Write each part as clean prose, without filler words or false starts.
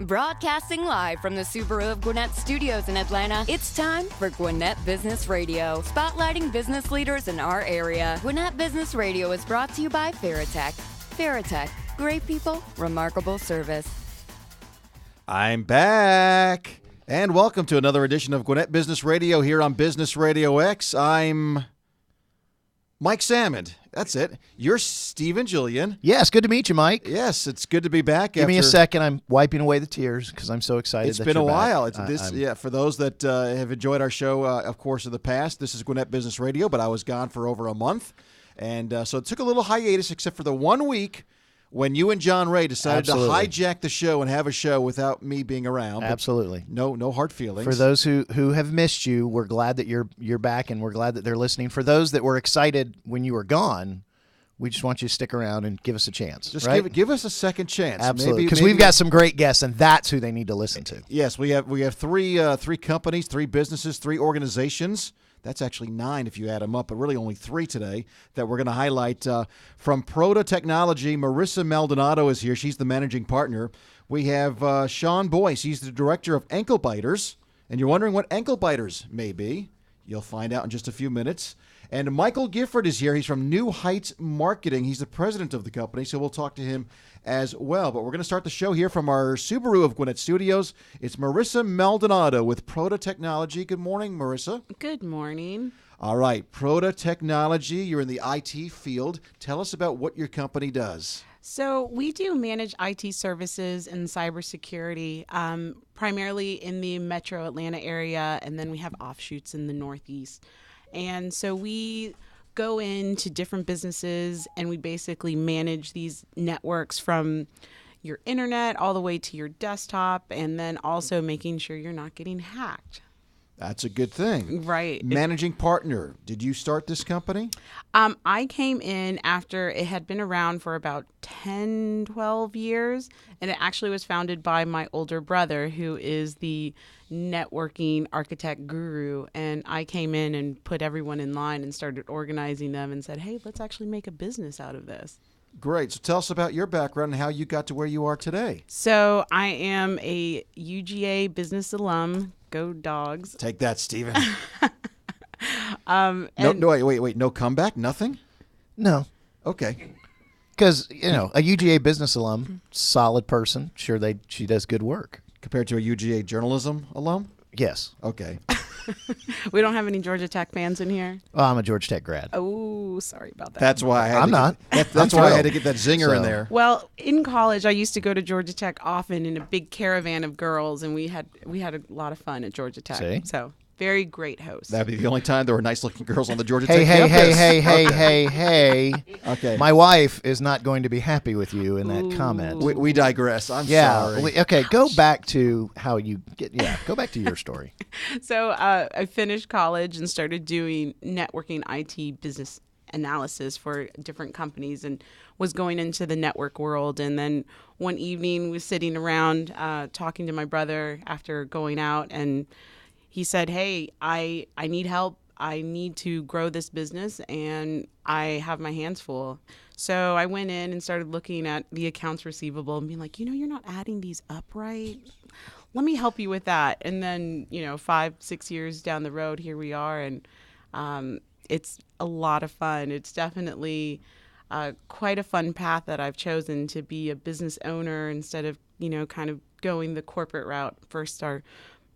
Broadcasting live from the Subaru of Gwinnett Studios in Atlanta, it's time for Gwinnett Business Radio, spotlighting business leaders in our area. Gwinnett Business Radio is brought to you by Farratech. Farratech, great people, remarkable service. I'm back, and welcome to another edition of Gwinnett Business Radio here on Business Radio X. I'm Mike Salmond. That's it. You're Stephen Julian. Yes, good to meet you, Mike. Yes, it's good to be back. Give me a second. I'm wiping away the tears because I'm so excited. It's been a while. Back. For those that have enjoyed our show, of course, in the past, this is Gwinnett Business Radio, but I was gone for over a month, and so it took a little hiatus, except for the 1 week when you and John Ray decided to hijack the show and have a show without me being around. Absolutely. No hard feelings. For those who have missed you, we're glad that you're back, and we're glad that they're listening. For those that were excited when you were gone, we just want you to stick around and give us a chance. Just right? give us a second chance. Absolutely, because we've got some great guests, and that's who they need to listen to. Yes, we have three companies, 3 businesses, 3 organizations. That's actually 9 if you add them up, but really only 3 today that we're going to highlight. From Proda Technology, Marissa Maldonado is here. She's the managing partner. We have Shaun Boyce. He's the director of Ankle Biters. And you're wondering what Ankle Biters may be. You'll find out in just a few minutes. And Michael Gifford is here. He's from New Heights Marketing. He's the president of the company, so we'll talk to him as well. But we're going to start the show here from our Subaru of Gwinnett Studios. It's Marissa Maldonado with Proda Technology. Good morning, Marissa. Good morning. All right, Proda Technology. You're in the IT field. Tell us about what your company does. So we do manage IT services and cybersecurity, primarily in the metro Atlanta area, and then we have offshoots in the Northeast. And so we go into different businesses and we basically manage these networks from your internet all the way to your desktop, and then also making sure you're not getting hacked. That's a good thing. Right. Managing partner. Did you start this company? I came in after it had been around for about 10, 12 years, and it actually was founded by my older brother, who is the networking architect guru. And I came in and put everyone in line and started organizing them and said, hey, let's actually make a business out of this. Great. So tell us about your background and how you got to where you are today. So I am a UGA business alum. Go Dogs. Take that, Stephen. Wait. No comeback? Nothing? No. Okay. Because, a UGA business alum, solid person. Sure, she does good work. Compared to a UGA journalism alum? Yes. Okay. We don't have any Georgia Tech fans in here. Oh, I'm a Georgia Tech grad. Oh, sorry about that. That's why I had I'm not. That's why I had to get that zinger in there. Well, in college, I used to go to Georgia Tech often in a big caravan of girls, and we had a lot of fun at Georgia Tech. See? So very great host. That'd be the only time there were nice-looking girls on the Georgia Tech Hey, campus. hey. Okay. My wife is not going to be happy with you in that comment. We digress. I'm sorry. Okay, go back to how you get. Yeah, go back to your story. So I finished college and started doing networking IT business analysis for different companies and was going into the network world. And then one evening, was sitting around talking to my brother after going out, and he said, hey, I need help. I need to grow this business, and I have my hands full. So I went in and started looking at the accounts receivable and being like, you're not adding these up right. Let me help you with that. And then, 5-6 years down the road, here we are. And it's a lot of fun. It's definitely quite a fun path that I've chosen to be a business owner instead of, kind of going the corporate route.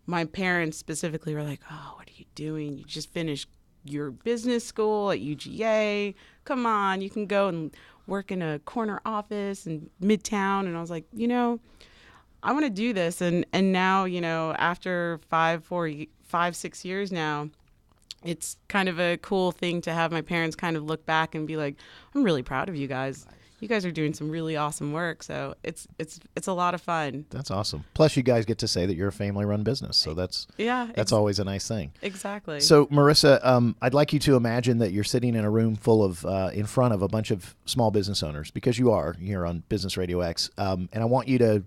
My parents specifically were like, oh, what are you doing? You just finished your business school at UGA. Come on, you can go and work in a corner office in Midtown. And I was like, I want to do this. And now, after 5-6 years now, it's kind of a cool thing to have my parents kind of look back and be like, I'm really proud of you guys. You guys are doing some really awesome work. So it's a lot of fun. That's awesome. Plus, you guys get to say that you're a family-run business, so that's always a nice thing. Exactly. So, Marissa, I'd like you to imagine that you're sitting in a room full of, in front of a bunch of small business owners, because you are here on Business Radio X, and I want you to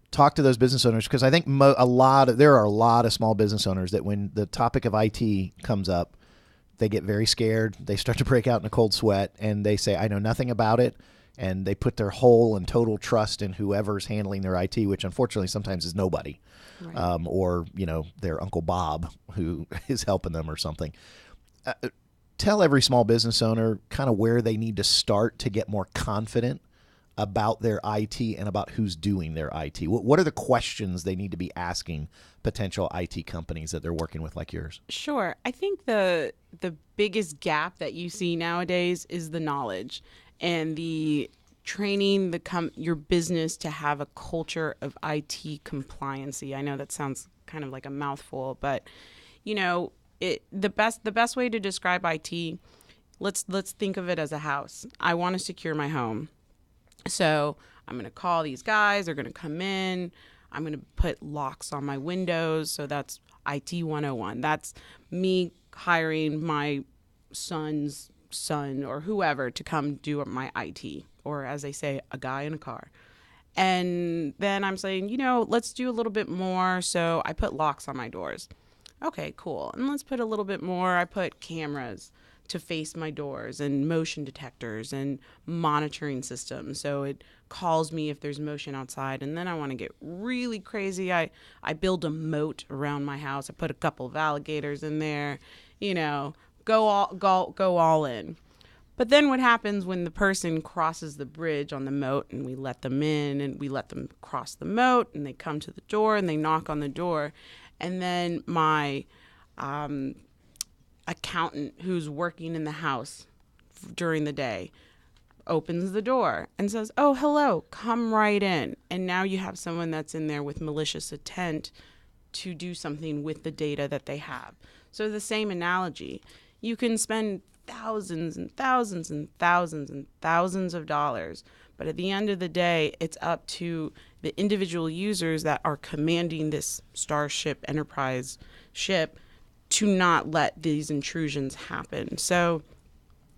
talk to those business owners, because I think there are a lot of small business owners that when the topic of IT comes up, they get very scared. They start to break out in a cold sweat, and they say, I know nothing about it. and they put their whole and total trust in whoever's handling their IT, which unfortunately sometimes is nobody, Right. or their Uncle Bob who is helping them or something. Tell every small business owner kind of where they need to start to get more confident about their IT and about who's doing their IT. What are the questions they need to be asking potential IT companies that they're working with like yours? Sure. I think the biggest gap that you see nowadays is the knowledge and the training your business to have a culture of IT compliancy. I know that sounds kind of like a mouthful, but the best way to describe IT, let's think of it as a house. I want to secure my home. So I'm going to call these guys. They're going to come in. I'm going to put locks on my windows. So that's IT 101. That's me hiring my son's son or whoever to come do my IT, or as they say, a guy in a car. And then I'm saying, let's do a little bit more. So I put locks on my doors. Okay, cool. And let's put a little bit more. I put cameras to face my doors and motion detectors and monitoring systems. So it calls me if there's motion outside. And then I want to get really crazy. I build a moat around my house. I put a couple of alligators in there, go all in. But then what happens when the person crosses the bridge on the moat and we let them in and we let them cross the moat and they come to the door and they knock on the door, and then my accountant who's working in the house during the day opens the door and says, "Oh, hello, come right in." And now you have someone that's in there with malicious intent to do something with the data that they have. So the same analogy, you can spend thousands and thousands and thousands and thousands of dollars, but at the end of the day, it's up to the individual users that are commanding this Starship Enterprise ship to not let these intrusions happen. So,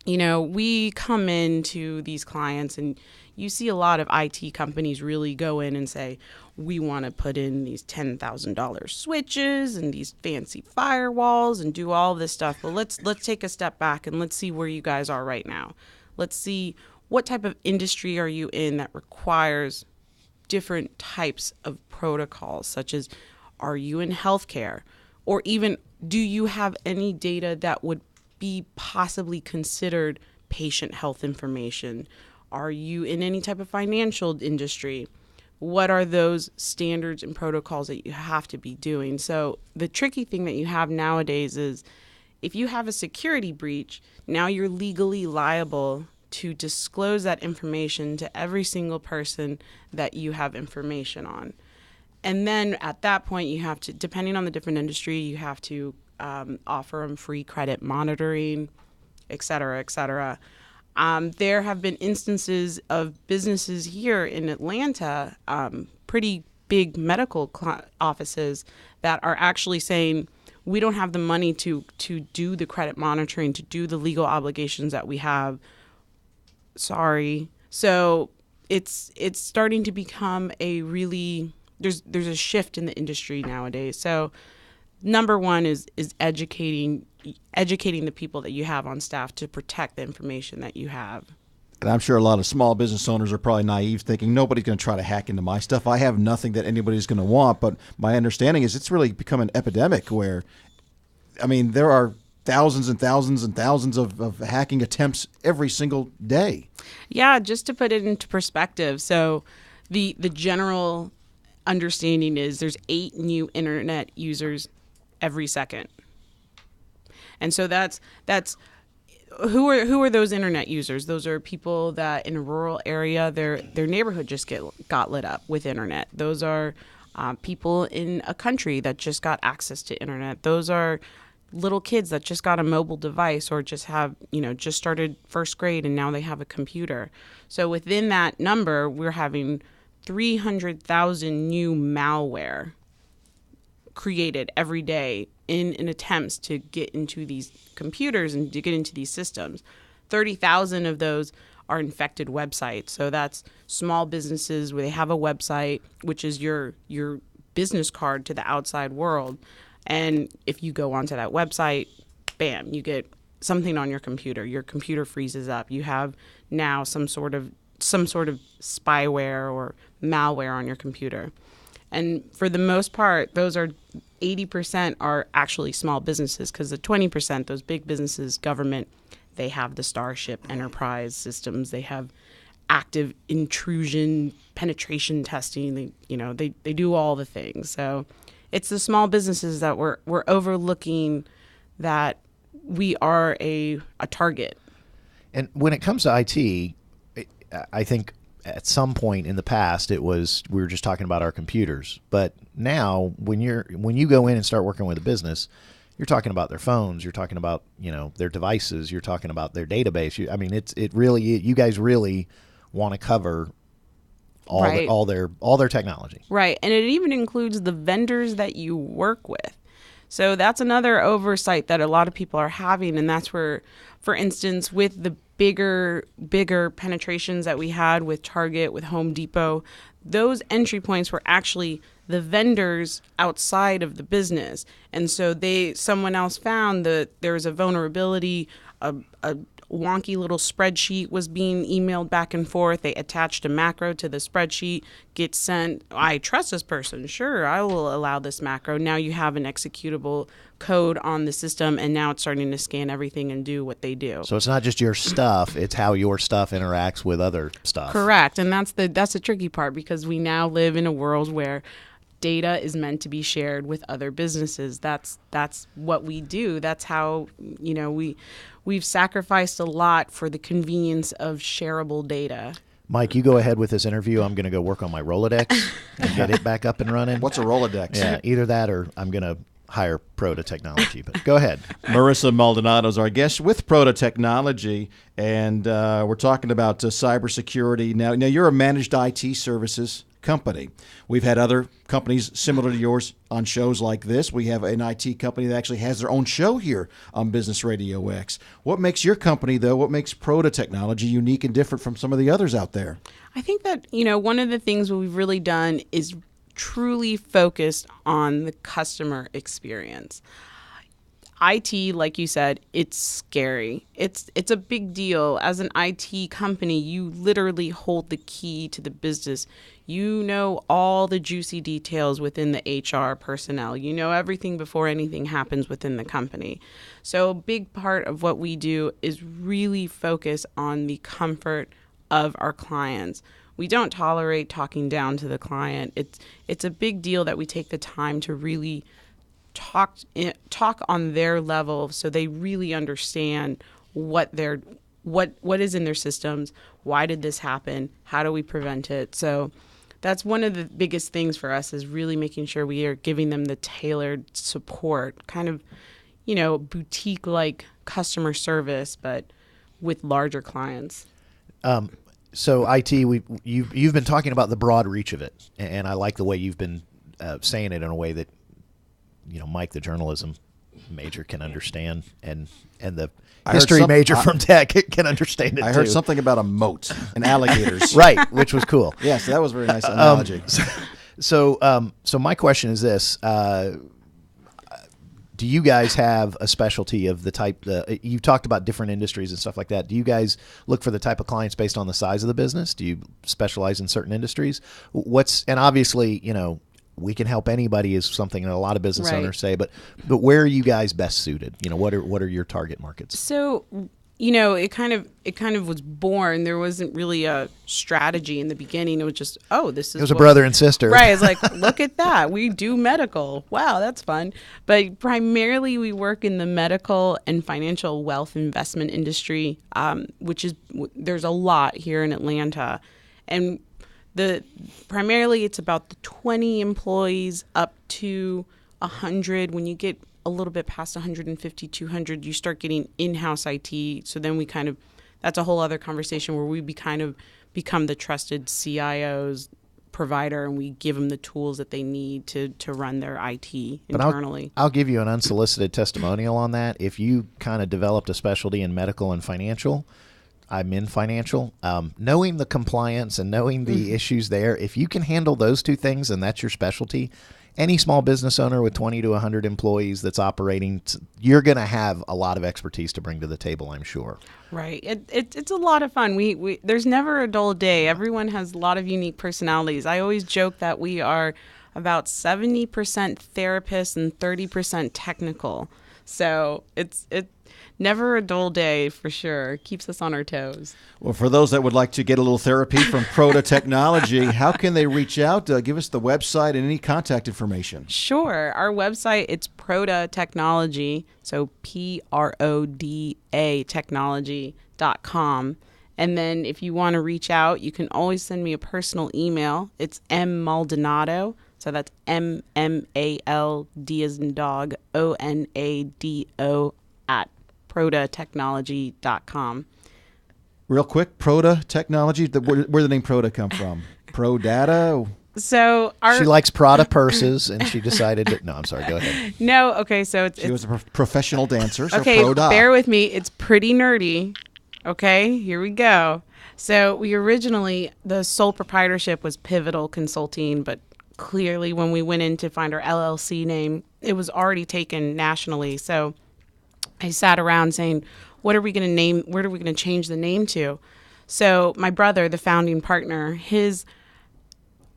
we come into these clients and you see a lot of IT companies really go in and say, we want to put in these $10,000 switches and these fancy firewalls and do all this stuff. But let's take a step back and let's see where you guys are right now. Let's see what type of industry are you in that requires different types of protocols, such as, are you in healthcare? Or even, do you have any data that would be possibly considered patient health information? Are you in any type of financial industry? What are those standards and protocols that you have to be doing? So the tricky thing that you have nowadays is if you have a security breach, now you're legally liable to disclose that information to every single person that you have information on. And then at that point, you have to, depending on the different industry, you have to offer them free credit monitoring, et cetera, et cetera. There have been instances of businesses here in Atlanta, pretty big medical offices that are actually saying, we don't have the money to do the credit monitoring, to do the legal obligations that we have. Sorry. So it's starting to become a really... There's a shift in the industry nowadays. So number one is educating the people that you have on staff to protect the information that you have. And I'm sure a lot of small business owners are probably naive, thinking nobody's going to try to hack into my stuff. I have nothing that anybody's going to want. But my understanding is it's really become an epidemic where, there are thousands and thousands and thousands of hacking attempts every single day. Yeah, just to put it into perspective. So the general understanding is there's 8 new internet users every second. And so that's who are those internet users? Those are people that in a rural area, their neighborhood just got lit up with internet. Those are people in a country that just got access to internet. Those are little kids that just got a mobile device or just have, just started first grade and now they have a computer. So within that number, we're having 300,000 new malware created every day in attempts to get into these computers and to get into these systems. 30,000 of those are infected websites. So that's small businesses where they have a website, which is your business card to the outside world. And if you go onto that website, bam, you get something on your computer. Your computer freezes up. You have now some sort of some sort of spyware or malware on your computer. And for the most part, those are 80% are actually small businesses, because the 20%, those big businesses, government, they have the Starship Enterprise systems. They have active intrusion penetration testing. They do all the things. So it's the small businesses that we're overlooking, that we are a target. And when it comes to IT, I think at some point in the past we were just talking about our computers. But now when you go in and start working with a business, you're talking about their phones, you're talking about their devices, you're talking about their database. You guys really want to cover all their technology. Right, and it even includes the vendors that you work with. So that's another oversight that a lot of people are having, and that's where, for instance, with the bigger penetrations that we had with Target, with Home Depot, those entry points were actually the vendors outside of the business. And so someone else found that there was a vulnerability, a wonky little spreadsheet was being emailed back and forth. They attached a macro to the spreadsheet, gets sent. I trust this person. Sure, I will allow this macro. Now you have an executable code on the system, and now it's starting to scan everything and do what they do. So it's not just your stuff, it's how your stuff interacts with other stuff. Correct. And that's the tricky part, because we now live in a world where data is meant to be shared with other businesses. That's what we do. That's how, we've sacrificed a lot for the convenience of shareable data. Mike, you go ahead with this interview. I'm going to go work on my Rolodex and get it back up and running. What's a Rolodex? Yeah, either that or I'm going to hire Proda Technology. But go ahead. Marissa Maldonado is our guest with Proda Technology, and we're talking about cybersecurity. Now, you're a managed IT services company. We've had other companies similar to yours on shows like this. We have an IT company that actually has their own show here on Business Radio X. What makes your company, though, what makes Proda Technology unique and different from some of the others out there? I think that, one of the things that we've really done is truly focused on the customer experience. IT, like you said, it's scary. It's a big deal. As an IT company, you literally hold the key to the business. You know all the juicy details within the HR personnel. You know everything before anything happens within the company. So a big part of what we do is really focus on the comfort of our clients. We don't tolerate talking down to the client. It's a big deal that we take the time to really talk on their level, so they really understand what is in their systems, why did this happen, how do we prevent it. So that's one of the biggest things for us, is really making sure we are giving them the tailored support, kind of, boutique like customer service, but with larger clients. So IT, you've been talking about the broad reach of it, and I like the way you've been saying it in a way that Mike, the journalism major, can understand, and the history major from tech can understand it too. I heard something about a moat and alligators. Right, which was cool. Yes, that was a very nice analogy. So my question is this. Do you guys have a specialty of the type you talked about different industries and stuff like that? Do you guys look for the type of clients based on the size of the business? Do you specialize in certain industries? And obviously, we can help anybody is something that a lot of business owners say, but where are you guys best suited? What are your target markets? So, it kind of was born. There wasn't really a strategy in the beginning. It was just, this is. It was a brother and sister. Right. It's like, look at that. We do medical. Wow, that's fun. But primarily we work in the medical and financial wealth investment industry, which is, there's a lot here in Atlanta. And primarily it's about the 20 employees up to 100. When you get a little bit past 150, 200, you start getting in-house IT. So then that's a whole other conversation where we become the trusted CIO's provider, and we give them the tools that they need to run their IT internally. I'll give you an unsolicited testimonial on that. If you kind of developed a specialty in medical and financial, I'm in financial. Knowing the compliance and knowing the issues there, if you can handle those two things and that's your specialty, any small business owner with 20 to 100 employees that's operating, you're going to have a lot of expertise to bring to the table, I'm sure. Right. It's a lot of fun. We there's never a dull day. Everyone has a lot of unique personalities. I always joke that we are about 70% therapists and 30% technical. So it's never a dull day for sure. Keeps us on our toes. Well, for those that would like to get a little therapy from Proda Technology, how can they reach out? Give us the website and any contact information. Sure. Our website, it's Proda Technology, so PRODA technology.com. And then if you want to reach out, you can always send me a personal email. It's Maldonado. So that's MMALD as in dog, ONADO at prodatechnology.com. Real quick, Proda Technology, where the name Proda come from? Pro Data? So she likes Prada purses, and she decided to... No, I'm sorry. Go ahead. No, okay, so she was a professional dancer, so okay, Proda. Bear with me. It's pretty nerdy. Okay, here we go. So we originally, the sole proprietorship was Pivotal Consulting, but clearly when we went in to find our LLC name, it was already taken nationally. So I sat around saying, what are we going to name? Where are we going to change the name to? So my brother, the founding partner, his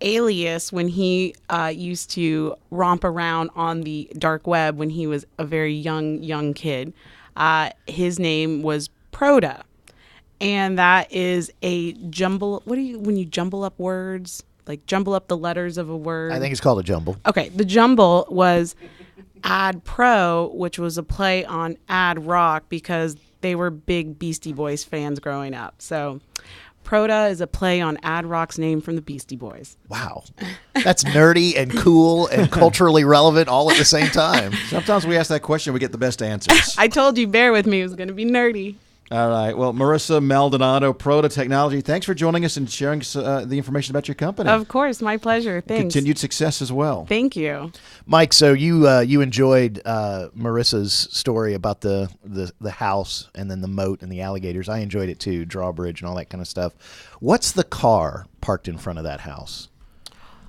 alias when he used to romp around on the dark web when he was a very young kid, his name was Proda. And that is a jumble. What do you, when you jumble up words? Like jumble up the letters of a word? I think it's called a jumble. Okay. The jumble was Ad Pro, which was a play on Ad Rock because they were big Beastie Boys fans growing up. So Proda is a play on Ad Rock's name from the Beastie Boys. Wow. That's nerdy and cool and culturally relevant all at the same time. Sometimes we ask that question, we get the best answers. I told you, bear with me, it was going to be nerdy. All right. Well, Marissa Maldonado, Proda Technology, thanks for joining us and sharing the information about your company. Of course. My pleasure. Thanks. Continued success as well. Thank you. Mike, so you enjoyed Marissa's story about the house and then the moat and the alligators. I enjoyed it too, drawbridge and all that kind of stuff. What's the car parked in front of that house?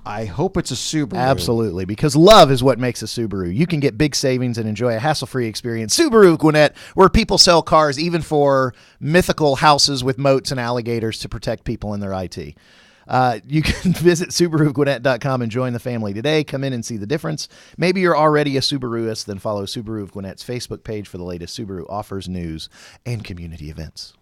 I hope it's a Subaru. Absolutely, because love is what makes a Subaru. You can get big savings and enjoy a hassle-free experience. Subaru of Gwinnett, where people sell cars even for mythical houses with moats and alligators to protect people in their IT. You can visit SubaruofGwinnett.com and join the family today. Come in and see the difference. Maybe you're already a Subaruist, then follow Subaru of Gwinnett's Facebook page for the latest Subaru offers, news, and community events.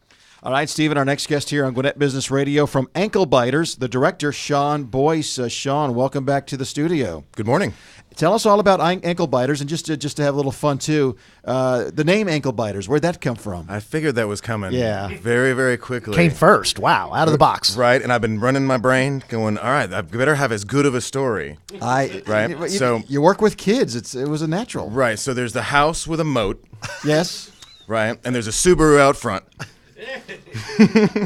All right, Stephen, our next guest here on Gwinnett Business Radio from Ankle Biters, the director, Shaun Boyce. Shaun, welcome back to the studio. Good morning. Tell us all about Ankle Biters, and just to have a little fun, too. The name Ankle Biters, where'd that come from? I figured that was coming very, very quickly. Came first. Wow, out of the box. Right, and I've been running my brain going, all right, I better have as good of a story. Right? So you work with kids. It was a natural. Right, so there's the house with a moat. Yes. Right, and there's a Subaru out front.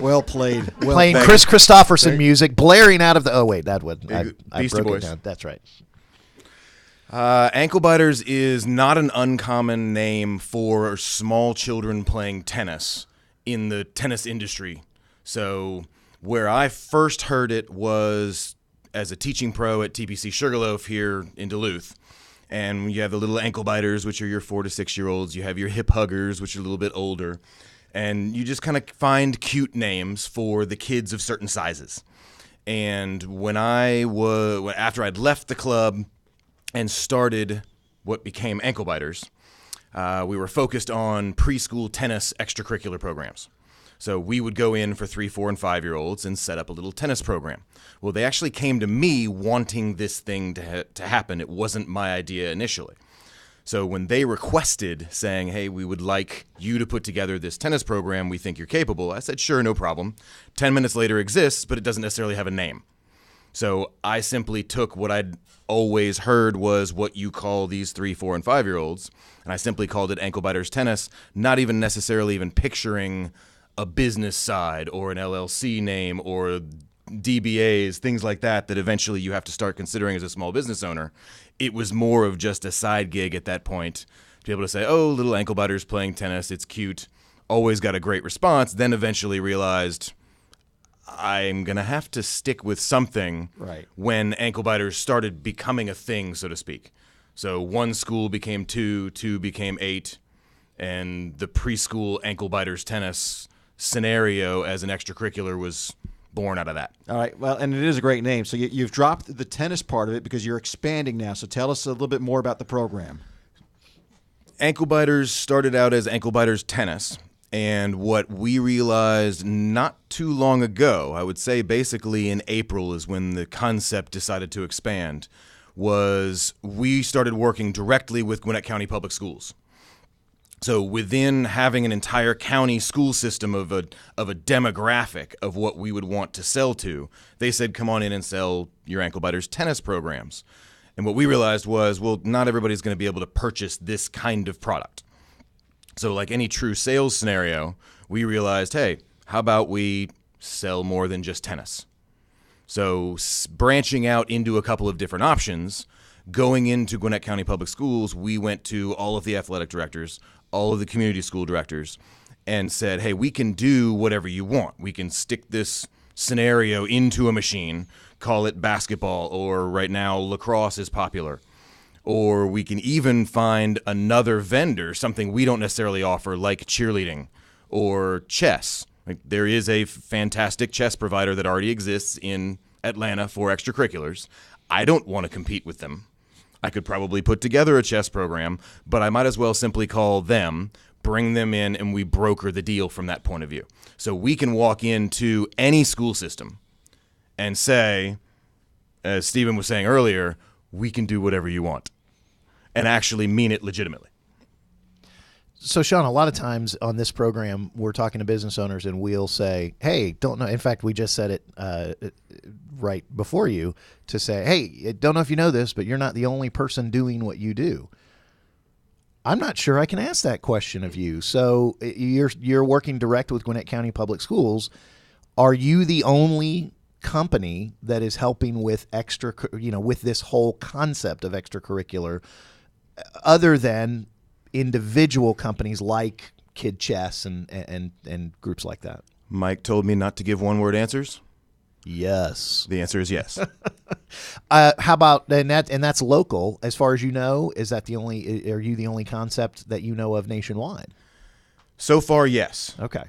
Well played. Playing Chris Christopherson music, blaring out of the... Oh, wait, that would... I Beastie broke Boys. it down. That's right. Ankle Biters is not an uncommon name for small children playing tennis in the tennis industry. So where I first heard it was as a teaching pro at TPC Sugarloaf here in Duluth. And you have the little ankle biters, which are your 4 to 6 year olds. You have your hip huggers, which are a little bit older. And you just kind of find cute names for the kids of certain sizes. And when after I'd left the club and started what became Ankle Biters, we were focused on preschool tennis extracurricular programs. So we would go in for 3, 4, and 5-year-olds and set up a little tennis program. Well, they actually came to me wanting this thing to happen. It wasn't my idea initially. So when they requested, saying, hey, we would like you to put together this tennis program, we think you're capable, I said, sure, no problem. 10 minutes later exists, but it doesn't necessarily have a name. So I simply took what I'd always heard was what you call these 3, 4, and 5-year-olds, and I simply called it Ankle Biters Tennis, not even necessarily even picturing a business side or an LLC name or DBAs, things like that eventually you have to start considering as a small business owner. It was more of just a side gig at that point to be able to say, oh, little ankle biters playing tennis, it's cute, always got a great response, then eventually realized I'm going to have to stick with something Right. when ankle biters started becoming a thing, so to speak. So 1 school became 2, 2 became 8, and the preschool ankle biters tennis scenario as an extracurricular was born out of that. All right. Well, and it is a great name. So you've dropped the tennis part of it because you're expanding now. So tell us a little bit more about the program. Ankle biters started out as ankle biters tennis. And what we realized not too long ago, I would say basically in April is when the concept decided to expand, was we started working directly with Gwinnett County Public Schools. So within having an entire county school system of a demographic of what we would want to sell to, they said, come on in and sell your ankle biters tennis programs. And what we realized was, well, not everybody's going to be able to purchase this kind of product. So like any true sales scenario, we realized, hey, how about we sell more than just tennis? So branching out into a couple of different options, going into Gwinnett County Public Schools, we went to all of the athletic directors, all of the community school directors, and said, hey, we can do whatever you want. We can stick this scenario into a machine, call it basketball, or right now lacrosse is popular. Or we can even find another vendor, something we don't necessarily offer, like cheerleading or chess. Like there is a fantastic chess provider that already exists in Atlanta for extracurriculars. I don't want to compete with them. I could probably put together a chess program, but I might as well simply call them, bring them in, and we broker the deal from that point of view. So we can walk into any school system and say, as Stephen was saying earlier, we can do whatever you want, and actually mean it legitimately. So, Shaun, a lot of times on this program, we're talking to business owners and we'll say, hey, don't know. In fact, we just said it right before you to say, hey, don't know if you know this, but you're not the only person doing what you do. I'm not sure I can ask that question of you. So you're working direct with Gwinnett County Public Schools. Are you the only company that is helping with with this whole concept of extracurricular, other than individual companies like Kid Chess and groups like that? Mike told me not to give one-word answers. Yes. The answer is yes. How about and that's local, as far as you know? Is that are you the only concept that you know of nationwide? So far, yes. Okay.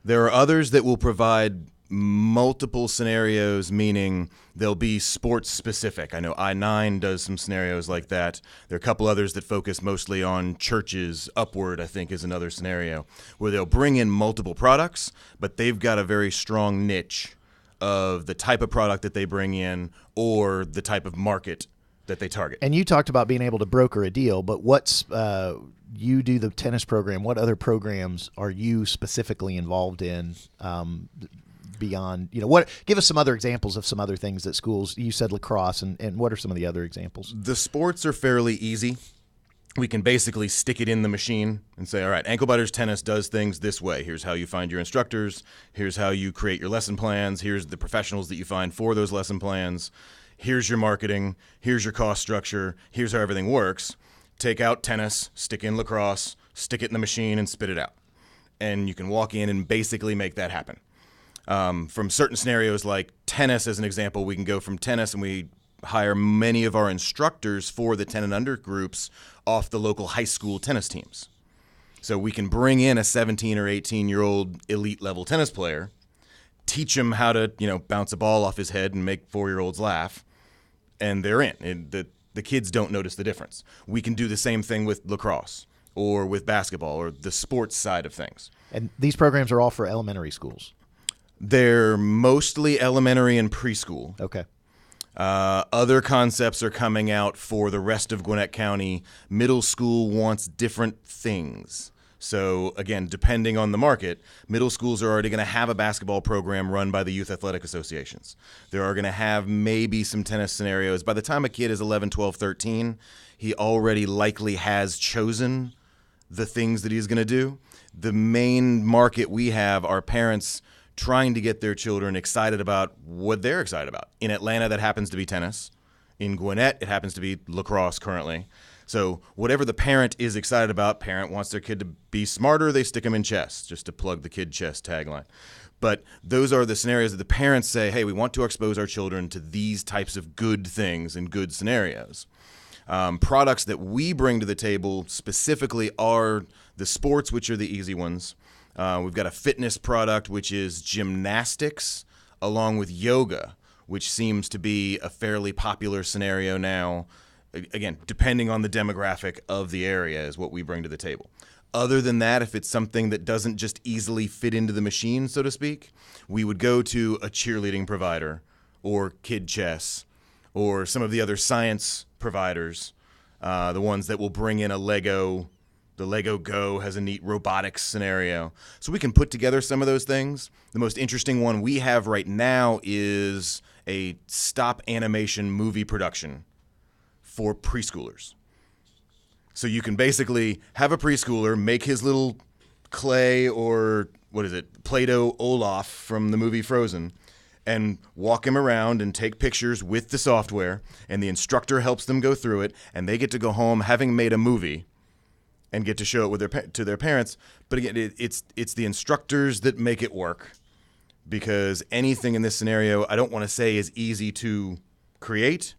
There are others that will provide multiple scenarios, meaning they'll be sports specific. I know I-9 does some scenarios like that. There are a couple others that focus mostly on churches. Upward, I think, is another scenario where they'll bring in multiple products, but they've got a very strong niche of the type of product that they bring in or the type of market that they target. And you talked about being able to broker a deal, but what's you do the tennis program. What other programs are you specifically involved in? Beyond, give us some other examples of some other things that schools, you said lacrosse, and what are some of the other examples? The sports are fairly easy. We can basically stick it in the machine and say, all right, ankle biters tennis does things this way. Here's how you find your instructors. Here's how you create your lesson plans. Here's the professionals that you find for those lesson plans. Here's your marketing. Here's your cost structure. Here's how everything works. Take out tennis, stick in lacrosse, stick it in the machine, and spit it out. And you can walk in and basically make that happen. From certain scenarios like tennis, as an example, we can go from tennis and we hire many of our instructors for the 10 and under groups off the local high school tennis teams. So we can bring in a 17 or 18-year-old elite level tennis player, teach him how to, bounce a ball off his head and make 4-year-olds laugh, and they're in. And the kids don't notice the difference. We can do the same thing with lacrosse or with basketball or the sports side of things. And these programs are all for elementary schools? They're mostly elementary and preschool. Okay. Other concepts are coming out for the rest of Gwinnett County. Middle school wants different things. So, again, depending on the market, middle schools are already going to have a basketball program run by the youth athletic associations. They are going to have maybe some tennis scenarios. By the time a kid is 11, 12, 13, he already likely has chosen the things that he's going to do. The main market we have are parents trying to get their children excited about what they're excited about. In Atlanta, that happens to be tennis. In Gwinnett, it happens to be lacrosse currently. So whatever the parent is excited about, parent wants their kid to be smarter, they stick them in chess, just to plug the Kid Chess tagline. But those are the scenarios that the parents say, hey, we want to expose our children to these types of good things and good scenarios. Products that we bring to the table specifically are the sports, which are the easy ones. We've got a fitness product, which is gymnastics, along with yoga, which seems to be a fairly popular scenario now. Again, depending on the demographic of the area is what we bring to the table. Other than that, if it's something that doesn't just easily fit into the machine, so to speak, we would go to a cheerleading provider or kid chess or some of the other science providers, the ones that will bring in a Lego. The Lego Go has a neat robotics scenario. So we can put together some of those things. The most interesting one we have right now is a stop animation movie production for preschoolers. So you can basically have a preschooler make his little clay or, Play-Doh Olaf from the movie Frozen, and walk him around and take pictures with the software, and the instructor helps them go through it, and they get to go home having made a movie and get to show it with to their parents. But again, it's the instructors that make it work, because anything in this scenario, I don't want to say is easy to create,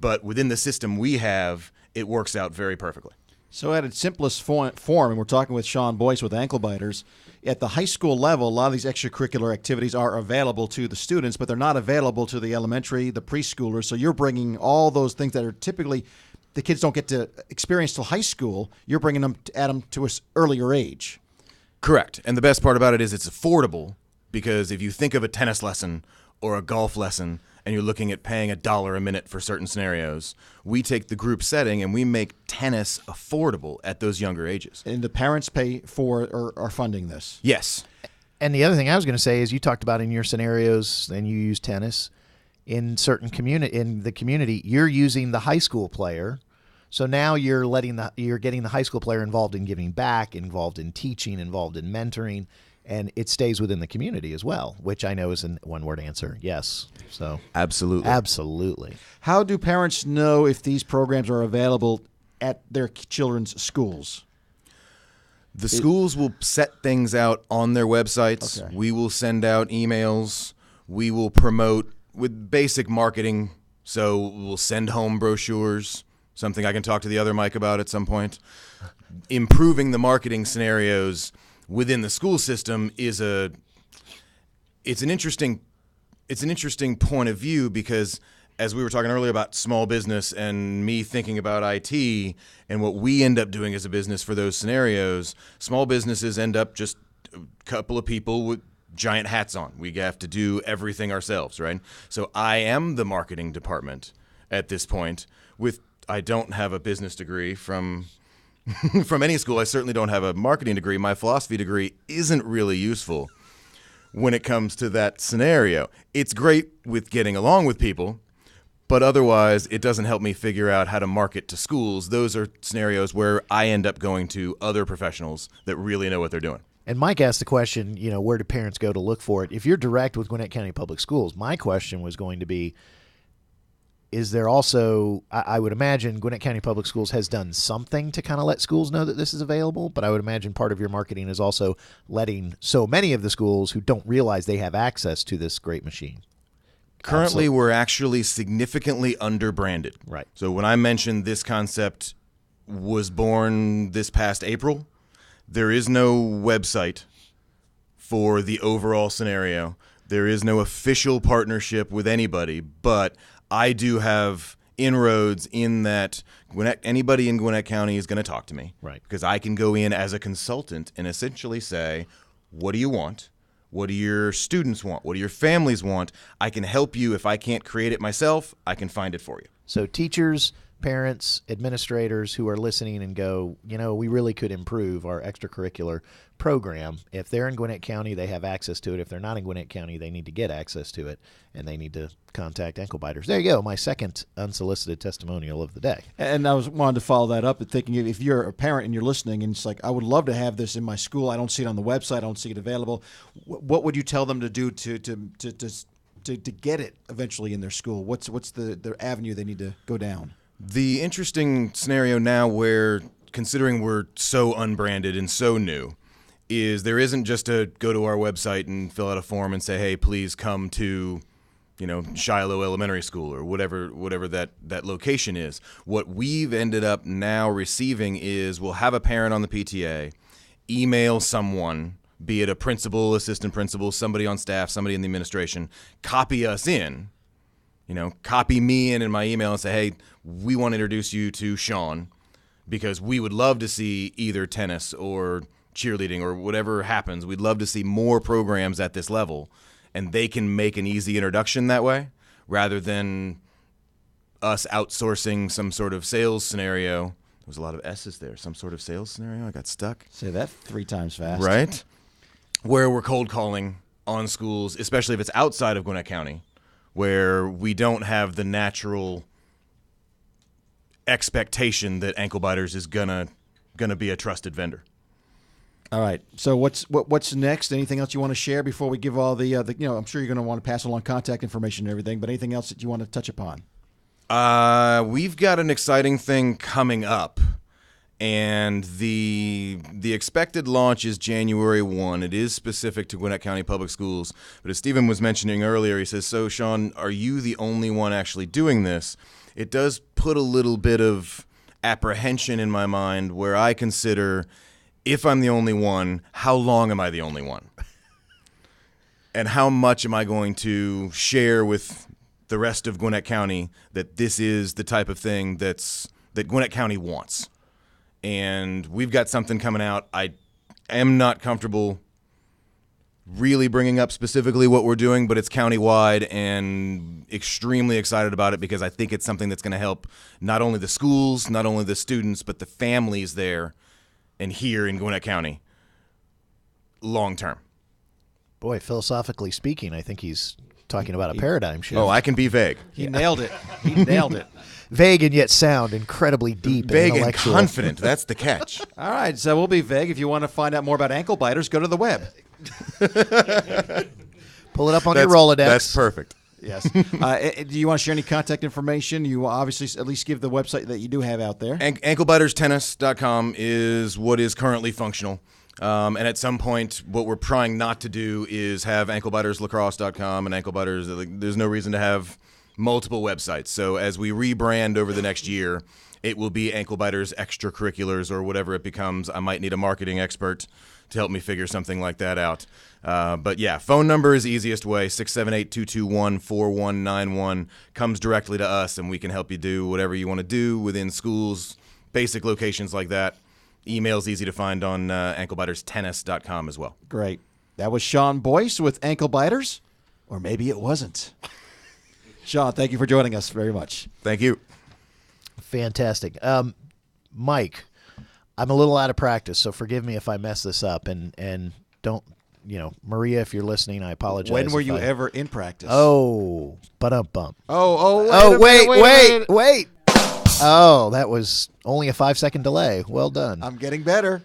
but within the system we have, it works out very perfectly. So at its simplest form, and we're talking with Shaun Boyce with Ankle Biters, at the high school level, a lot of these extracurricular activities are available to the students, but they're not available to the elementary, the preschoolers. So you're bringing all those things that are typically the kids don't get to experience till high school. You're bringing them at them to an earlier age. Correct. And the best part about it is it's affordable, because if you think of a tennis lesson or a golf lesson and you're looking at paying $1 a minute for certain scenarios, we take the group setting and we make tennis affordable at those younger ages. And the parents pay for or are funding this? Yes. And the other thing I was going to say is you talked about in your scenarios, and you use tennis in certain community, you're using the high school player. So now you're getting the high school player involved in giving back, involved in teaching, involved in mentoring, and it stays within the community as well, which I know is a one-word answer. Yes. So absolutely. How do parents know if these programs are available at their children's schools? The schools will set things out on their websites. Okay. We will send out emails. We will promote with basic marketing. So we'll send home brochures, something I can talk to the other Mike about at some point. Improving the marketing scenarios within the school system is it's an interesting point of view, because as we were talking earlier about small business and me thinking about IT and what we end up doing as a business for those scenarios, small businesses end up just a couple of people with giant hats on. We have to do everything ourselves, right? So I am the marketing department at this point. I don't have a business degree from any school. I certainly don't have a marketing degree. My philosophy degree isn't really useful when it comes to that scenario. It's great with getting along with people, but otherwise it doesn't help me figure out how to market to schools. Those are scenarios where I end up going to other professionals that really know what they're doing. And Mike asked the question, where do parents go to look for it? If you're direct with Gwinnett County Public Schools, my question was going to be, is there also, I would imagine Gwinnett County Public Schools has done something to kind of let schools know that this is available, but I would imagine part of your marketing is also letting so many of the schools who don't realize they have access to this great machine. Currently, Absolutely. We're actually significantly under-branded. Right. So when I mentioned this concept was born this past April, there is no website for the overall scenario. There is no official partnership with anybody, but I do have inroads in that anybody in Gwinnett County is going to talk to me. Right. Because I can go in as a consultant and essentially say, what do you want? What do your students want? What do your families want? I can help you. If I can't create it myself, I can find it for you. So teachers, parents, administrators who are listening and go, we really could improve our extracurricular program. If they're in Gwinnett County, they have access to it. If they're not in Gwinnett County, they need to get access to it, and they need to contact Ankle Biters. There you go, my second unsolicited testimonial of the day. And I wanted to follow that up and thinking, if you're a parent and you're listening and it's like, I would love to have this in my school. I don't see it on the website. I don't see it available. What would you tell them to do to get it eventually in their school? What's the avenue they need to go down? The interesting scenario now, where considering we're so unbranded and so new, is there isn't just to go to our website and fill out a form and say, hey, please come to, Shiloh Elementary School or whatever that location is. What we've ended up now receiving is we'll have a parent on the PTA email someone, be it a principal, assistant principal, somebody on staff, somebody in the administration, copy us in, copy me in my email and say, hey, we want to introduce you to Shaun because we would love to see either tennis or cheerleading or whatever happens. We'd love to see more programs at this level, and they can make an easy introduction that way rather than us outsourcing some sort of sales scenario. There was a lot of S's there. Some sort of sales scenario. I got stuck. Say that 3 times fast. Right? Where we're cold calling on schools, especially if it's outside of Gwinnett County, where we don't have the natural expectation that Ankle Biters is gonna be a trusted vendor. All right. So what's next? Anything else you want to share before we give all the I'm sure you're going to want to pass along contact information and everything, but anything else that you want to touch upon? We've got an exciting thing coming up, and the expected launch is January 1. It is specific to Gwinnett County Public Schools, but as Stephen was mentioning earlier, he says, so Shaun, are you the only one actually doing this? It does put a little bit of apprehension in my mind where I consider, if I'm the only one, how long am I the only one? And how much am I going to share with the rest of Gwinnett County that this is the type of thing that Gwinnett County wants? And we've got something coming out. I am not comfortable really bringing up specifically what we're doing, but it's countywide and extremely excited about it because I think it's something that's going to help not only the schools, not only the students, but the families there and here in Gwinnett County long term. Boy, philosophically speaking, I think he's talking about a paradigm shift. Oh, I can be vague. He nailed it. He nailed it. Vague and yet sound incredibly deep vague and intellectual. and confident. That's the catch. All right, so we'll be vague. If you want to find out more about Ankle Biters, go to the web. Pull it up on your Rolodex. That's perfect. Yes. Do you want to share any contact information? You obviously at least give the website that you do have out there. Anklebiterstennis.com is what is currently functional. And at some point, what we're trying not to do is have anklebiterslacrosse.com and anklebiters. There's no reason to have multiple websites. So as we rebrand over the next year, it will be Ankle Biters extra-curriculars or whatever it becomes. I might need a marketing expert to help me figure something like that out. But yeah, phone number is the easiest way, 678-221-4191. Comes directly to us, and we can help you do whatever you want to do within schools, basic locations like that. Email's easy to find on anklebiterstennis.com as well. Great. That was Shaun Boyce with Ankle Biters, or maybe it wasn't. Shaun, thank you for joining us very much. Thank you. Fantastic. Mike, I'm a little out of practice, so forgive me if I mess this up. And don't, Maria, if you're listening, I apologize. When were you ever in practice? Oh, ba-dum-bum. Wait. Oh, that was only a 5-second delay. Well done. I'm getting better.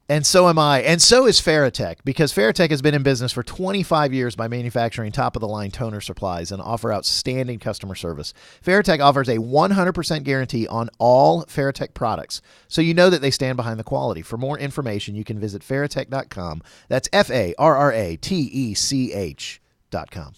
And so am I. And so is Farratech, because Farratech has been in business for 25 years by manufacturing top-of-the-line toner supplies and offer outstanding customer service. Farratech offers a 100% guarantee on all Farratech products, so you know that they stand behind the quality. For more information, you can visit farratech.com. That's FARRATECH.com.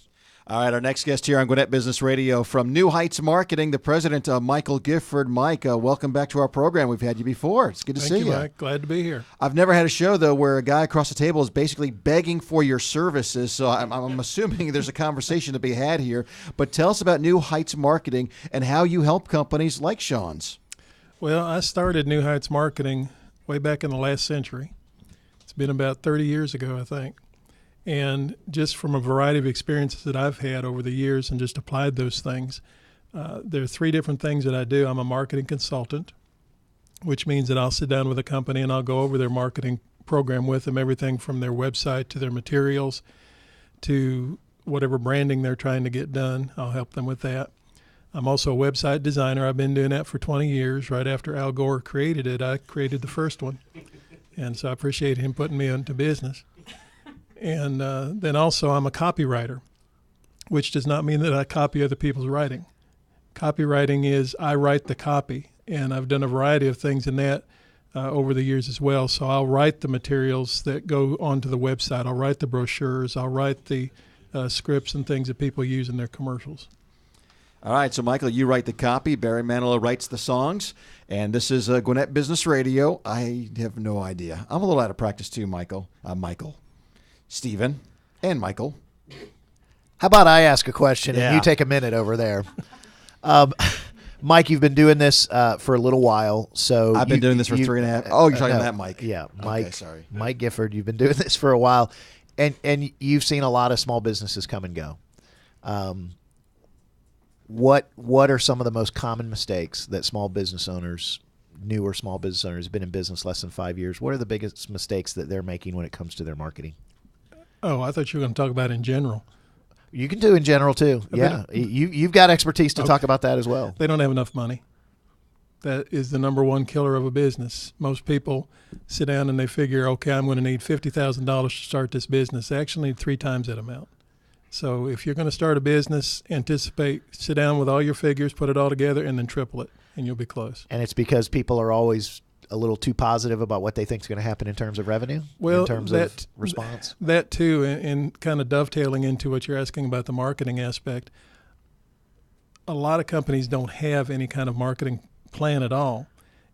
All right, our next guest here on Gwinnett Business Radio from New Heights Marketing, the president, Michael Gifford. Mike, welcome back to our program. We've had you before. It's good to see you. Thank you, Mike. Glad to be here. I've never had a show, though, where a guy across the table is basically begging for your services, so I'm assuming there's a conversation to be had here. But tell us about New Heights Marketing and how you help companies like Shaun's. Well, I started New Heights Marketing way back in the last century. It's been about 30 years ago, I think. And just from a variety of experiences that I've had over the years and just applied those things, there are 3 different things that I do. I'm a marketing consultant, which means that I'll sit down with a company and I'll go over their marketing program with them, everything from their website to their materials to whatever branding they're trying to get done. I'll help them with that. I'm also a website designer. I've been doing that for 20 years. Right after Al Gore created it, I created the first one. And so I appreciate him putting me into business. And then also I'm a copywriter, which does not mean that I copy other people's writing. Copywriting is I write the copy, and I've done a variety of things in that. over the years as well. So I'll write the materials that go onto the website. I'll write the brochures. I'll write the scripts and things that people use in their commercials. All right, so Michael, you write the copy. Barry Manilow writes the songs. And this is Gwinnett Business Radio. I have no idea. I'm a little out of practice too, Michael. Stephen, and Michael. How about I ask a question Yeah. and you take a minute over there? Mike, you've been doing this for a little while. So I've been doing this for 3.5. Oh, you're talking no, that Mike. Yeah, Mike. Okay, sorry. Mike Gifford. You've been doing this for a while, and you've seen a lot of small businesses come and go. What are some of the most common mistakes that small business owners, newer small business owners, have been in business less than 5 years? What are the biggest mistakes that they're making when it comes to their marketing? Oh, I thought you were going to talk about in general. You can do in general too. Yeah, you've got expertise to talk about that as well. They don't have enough money. That is the number one killer of a business. Most people sit down and they figure, okay, I'm going to need $50,000 to start this business. They actually need 3 times that amount. So if you're going to start a business, sit down with all your figures, put it all together, and then triple it, and you'll be close. And it's because people are always a little too positive about what they think is going to happen in terms of revenue, in terms of response. That too, and kind of dovetailing into what you're asking about the marketing aspect, a lot of companies don't have any kind of marketing plan at all.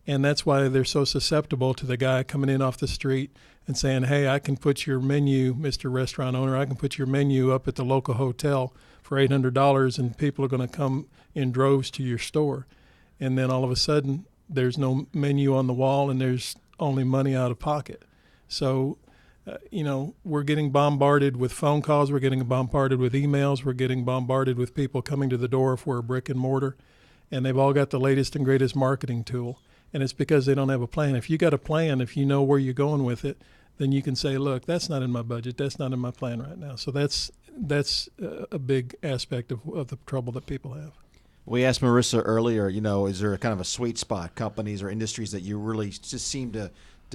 And that's why they're so susceptible to the guy coming in off the street and saying, hey, I can put your menu, Mr. Restaurant Owner, I can put your menu up at the local hotel for $800 and people are going to come in droves to your store. And then all of a sudden, there's no menu on the wall and there's only money out of pocket. So, we're getting bombarded with phone calls. We're getting bombarded with emails. We're getting bombarded with people coming to the door if we're a brick and mortar. And they've all got the latest and greatest marketing tool. And it's because they don't have a plan. If you got a plan, if you know where you're going with it, then you can say, look, that's not in my budget. That's not in my plan right now. So that's a big aspect of the trouble that people have. We asked Marissa earlier, is there a kind of a sweet spot, companies or industries that you really just seem to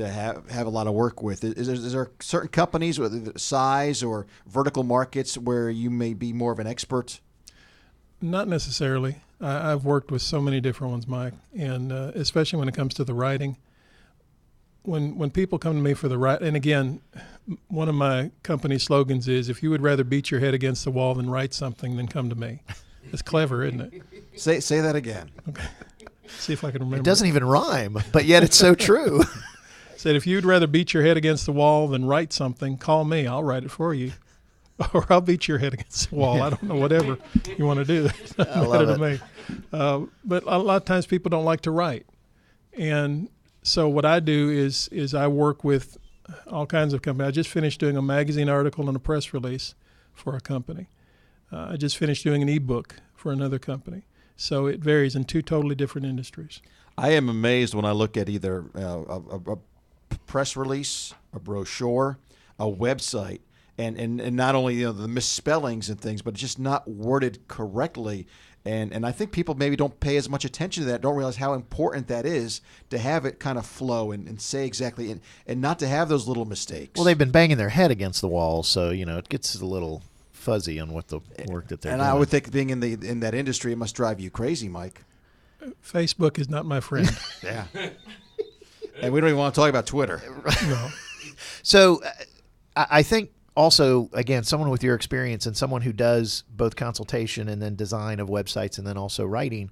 have a lot of work with? Is there certain companies, with size or vertical markets, where you may be more of an expert? Not necessarily. I've worked with so many different ones, Mike, and especially when it comes to the writing. When people come to me for the writing, and again, one of my company slogans is, if you would rather beat your head against the wall than write something, then come to me. It's clever, isn't it? Say that again. Okay. See if I can remember. It doesn't even rhyme, but yet it's so true. Said, if you'd rather beat your head against the wall than write something, call me. I'll write it for you. Or I'll beat your head against the wall. I don't know, whatever you want to do. It doesn't matter to me. But a lot of times people don't like to write. And so what I do is I work with all kinds of companies. I just finished doing a magazine article and a press release for a company. I just finished doing an ebook for another company. So it varies in 2 totally different industries. I am amazed when I look at either a press release, a brochure, a website, and not only the misspellings and things, but just not worded correctly. And I think people maybe don't pay as much attention to that, don't realize how important that is to have it kind of flow and say exactly, and not to have those little mistakes. Well, they've been banging their head against the wall, so it gets a little fuzzy on what the work that they're doing. And I would think being in that industry, it must drive you crazy, Mike. Facebook is not my friend. Yeah. And we don't even want to talk about Twitter. No. So I think also, again, someone with your experience and someone who does both consultation and then design of websites and then also writing,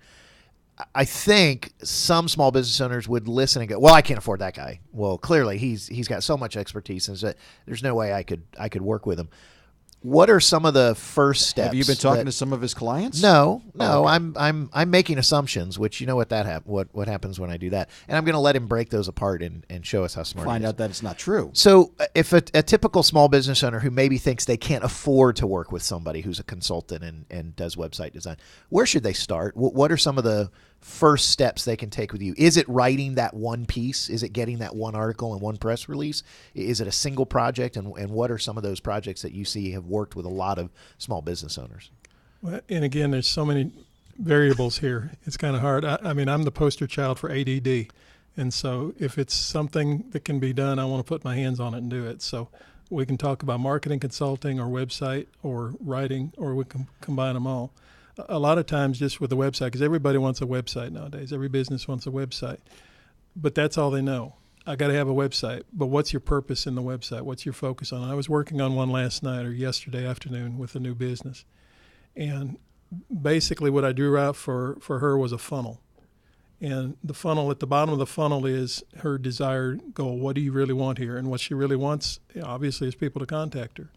I think some small business owners would listen and go, well, I can't afford that guy. Well, clearly he's got so much expertise and that there's no way I could work with him. What are some of the first steps? Have you been talking to some of his clients? No. Oh, okay. I'm making assumptions, which you know what happens when I do that, and I'm going to let him break those apart and show us how smart. Find out that it's not true. So, if a typical small business owner who maybe thinks they can't afford to work with somebody who's a consultant and does website design, where should they start? What are some of the first steps they can take with you? Is it writing that one piece? Is it getting that one article and one press release? Is it a single project? And what are some of those projects that you see have worked with a lot of small business owners? Well, and again, there's so many variables here. It's kind of hard. I mean, I'm the poster child for ADD. And so if it's something that can be done, I want to put my hands on it and do it. So we can talk about marketing, consulting, or website, or writing, or we can combine them all. A lot of times just with the website, because everybody wants a website nowadays. Every business wants a website. But that's all they know. I got to have a website, but what's your purpose in the website? What's your focus on? I was working on one last night or yesterday afternoon with a new business. And basically what I drew out for her was a funnel. And the funnel, at the bottom of the funnel is her desired goal. What do you really want here? And what she really wants, obviously, is people to contact her.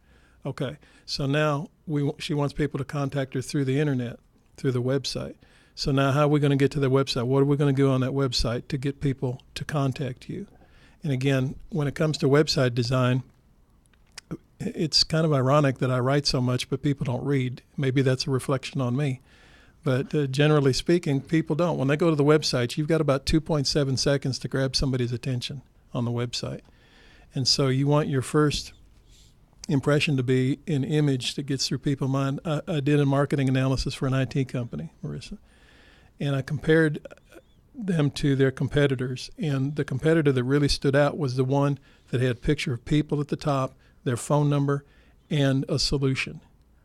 Okay, so now she wants people to contact her through the internet, through the website. So now how are we going to get to the website? What are we going to do on that website to get people to contact you? And again, when it comes to website design, it's kind of ironic that I write so much, but people don't read. Maybe that's a reflection on me. But generally speaking, people don't. When they go to the website, you've got about 2.7 seconds to grab somebody's attention on the website. And so you want your first impression to be an image that gets through people's mind. I did a marketing analysis for an IT company, Marissa, and I compared them to their competitors. And the competitor that really stood out was the one that had a picture of people at the top, their phone number, and a solution.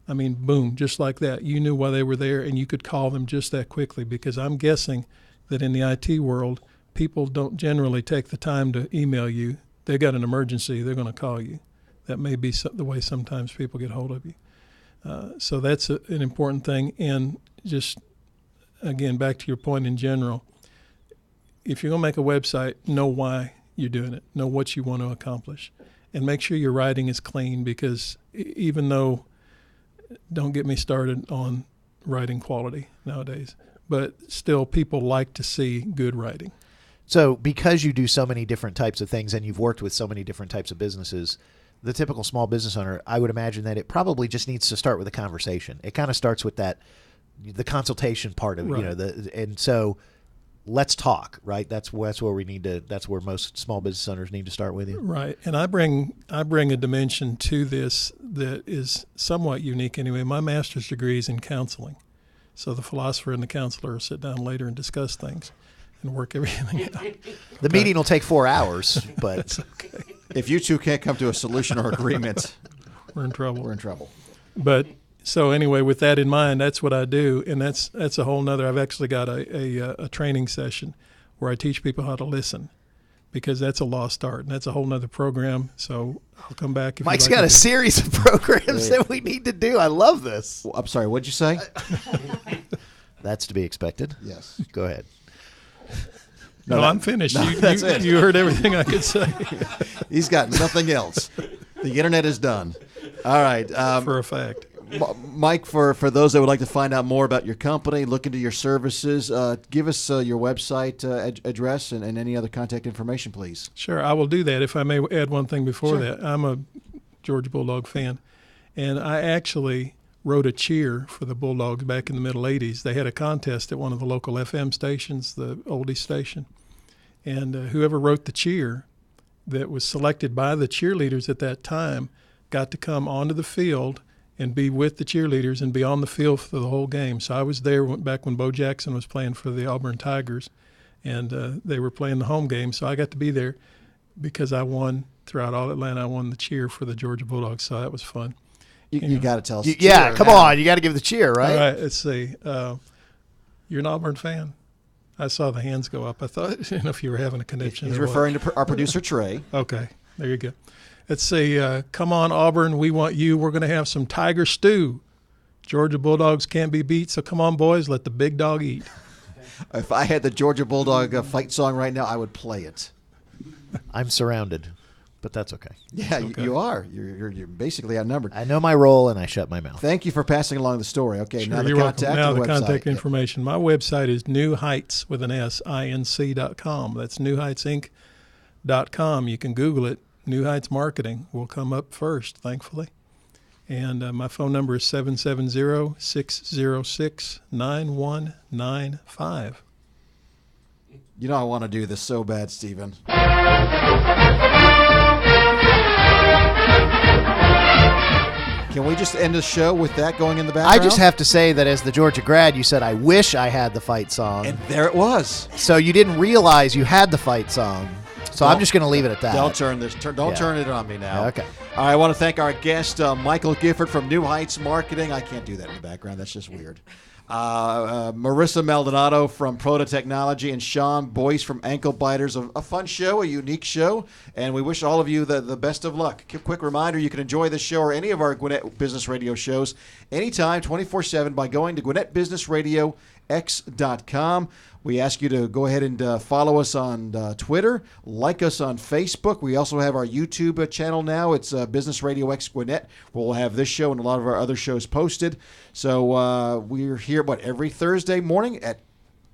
I mean, boom, just like that. You knew why they were there, and you could call them just that quickly, because I'm guessing that in the IT world, people don't generally take the time to email you. They got an emergency, they're going to call you. That may be the way sometimes people get hold of you. So that's an important thing. And just, again, back to your point in general, if you're going to make a website, know why you're doing it. Know what you want to accomplish. And make sure your writing is clean, because even though, don't get me started on writing quality nowadays, but still people like to see good writing. So because you do so many different types of things and you've worked with so many different types of businesses, the typical small business owner, I would imagine that it probably just needs to start with a conversation. It kind of starts with the consultation part of it, right. And so let's talk, right? That's where we need to. That's where most small business owners need to start with you, right? And I bring a dimension to this that is somewhat unique anyway. My master's degree is in counseling, so the philosopher and the counselor sit down later and discuss things and work everything out. The meeting will take 4 hours, but it's okay. If you two can't come to a solution or agreement, we're in trouble. We're in trouble. But so anyway, with that in mind, that's what I do, and that's a whole nother. I've actually got a training session where I teach people how to listen, because that's a lost art, and that's a whole nother program. So I'll come back. If Mike's got a series of programs that we need to do. I love this. Well, I'm sorry, what'd you say? That's to be expected. Yes. Go ahead. No, I'm finished. No, that's it. You heard everything I could say. He's got nothing else. The internet is done. All right. For a fact. Mike, for those that would like to find out more about your company, look into your services, give us your website address and any other contact information, please. Sure, I will do that. If I may add one thing before Sure. that. I'm a Georgia Bulldog fan, and I actually wrote a cheer for the Bulldogs back in the middle 80s. They had a contest at one of the local FM stations, the oldie station, and whoever wrote the cheer that was selected by the cheerleaders at that time got to come onto the field and be with the cheerleaders and be on the field for the whole game. So I was there back when Bo Jackson was playing for the Auburn Tigers, and they were playing the home game. So I got to be there because I won throughout all Atlanta. I won the cheer for the Georgia Bulldogs, so that was fun. You got to tell us. Yeah, come on. You got to give the cheer, right? All right, let's see. You're an Auburn fan? I saw the hands go up. I thought, I didn't know if you were having a connection. He's or referring what. to our producer, Trey. Okay, there you go. Let's see. Come on, Auburn. We want you. We're going to have some Tiger stew. Georgia Bulldogs can't be beat, so come on, boys. Let the big dog eat. If I had the Georgia Bulldog fight song right now, I would play it. I'm surrounded, but that's okay. Yeah, okay. you are. You're basically outnumbered. I know my role, and I shut my mouth. Thank you for passing along the story. Okay, Sure, now the you're welcome. contact. Now and the website. contact information. My website is newheights with an S, INC.com. That's newheightsinc.com. You can Google it. New Heights Marketing will come up first, thankfully. And my phone number is 770-606-9195. You know I want to do this so bad, Stephen. Can we just end the show with that going in the background? I just have to say that as the Georgia grad, you said, I wish I had the fight song. And there it was. So you didn't realize you had the fight song. So I'm just going to leave it at that. Don't turn this. Don't turn it on me now. Okay. All right, I want to thank our guest, Michael Gifford from New Heights Marketing. I can't do that in the background. That's just weird. Marissa Maldonado from Proda Technology and Shaun Boyce from Ankle Biters. A fun show, a unique show, and we wish all of you the best of luck. Quick reminder, you can enjoy this show or any of our Gwinnett Business Radio shows anytime, 24/7, by going to GwinnettBusinessRadioX.com. We ask you to go ahead and follow us on Twitter, like us on Facebook. We also have our YouTube channel now. It's Business Radio X Gwinnett. We'll have this show and a lot of our other shows posted. So we're here, every Thursday morning at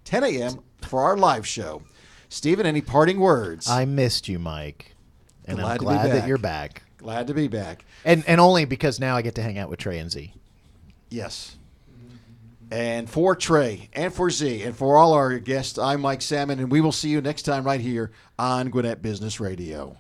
10 a.m. for our live show. Stephen, any parting words? I missed you, Mike. And I'm Glad to be glad that back. you're back. Glad to be back. And only because now I get to hang out with Trey and Z. Yes. And for Trey, and for Z, and for all our guests, I'm Mike Salmon, and we will see you next time right here on Gwinnett Business Radio.